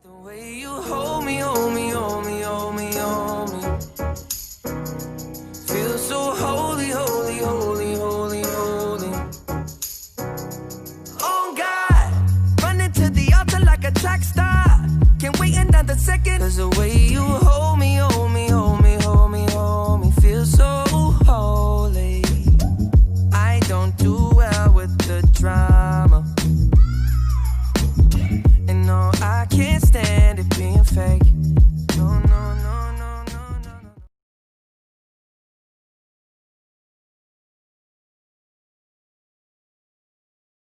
The way you hold me, hold me, hold me, hold me, hold me. Feel so holy, holy, holy, holy, holy. Oh God, running to the altar like a track star. Can't wait another second. Cause the way you hold me, hold me, hold me, hold me, hold me. Feel so holy. I don't do well with the drama. And no, I can't stand it being fake.